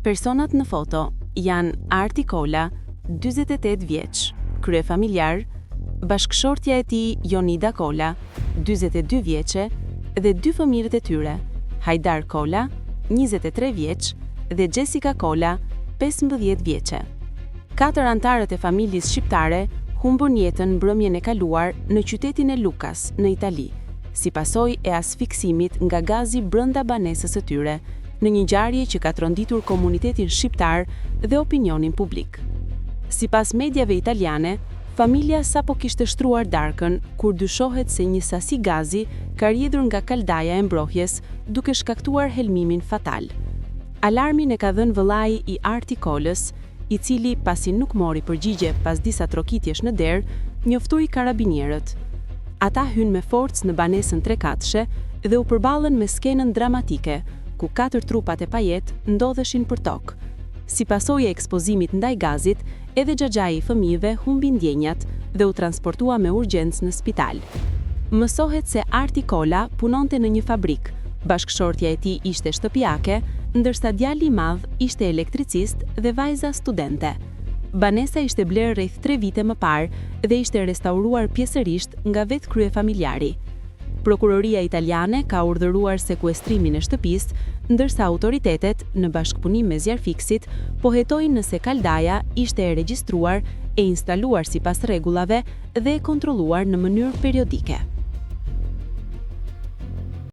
Personat në foto janë Arti Kola, 48 vjeç, kryefamiljar, bashkëshortja e tij Jonida Kola, 42 vjeçe, dhe dy fëmijët e tyre, Hajdar Kola, 23 vjeç, dhe Jessica Kola, 15 vjeçe. 4 antarët e familjes shqiptare humbën jetën mbrëmjen e kaluar në qytetin e Lucas, në Itali, si pasojë e asfiksimit nga gazi brenda banesës së tyre, në një ngjarje që ka tronditur komunitetin shqiptar dhe opinionin publik. Sipas mediave italiane, familja sapo kishte shtruar darkën kur dyshohet se një sasi gazi ka rrjedhur nga kaldaja e mbrojtjes, duke shkaktuar helmimin fatal. Alarmin e ka dhënë vëllai i Arti Kolës, i cili pasi nuk mori përgjigje pas disa trokitjesh në derë, njoftoi karabinierët. Ata hynë me forcë në banesën 3-katshe dhe u përballën me skenën dramatike, ku 4 trupat e pajet ndodheshin për tokë. Si pasojë e ekspozimit ndaj gazit, edhe xhaxhai i fëmijëve humbi ndjenjat dhe u transportua me urgjencë në spital. Mësohet se Arti Kola punonte në një fabrik, bashkëshortja e tij ishte shtëpiake, ndërsa djali i madh ishte elektricist dhe vajza studente. Banesa ishte blerë rreth 3 vite më parë dhe ishte restauruar pjesërisht nga vetë kryefamiljari. Prokuroria italiane ka urdhëruar sekuestrimin e shtëpisë, ndërsa autoritetet, në bashkëpunim me zjarfiksit, po hetojnë nëse kaldaja ishte e regjistruar, e instaluar sipas rregullave dhe e kontrolluar në mënyrë periodike.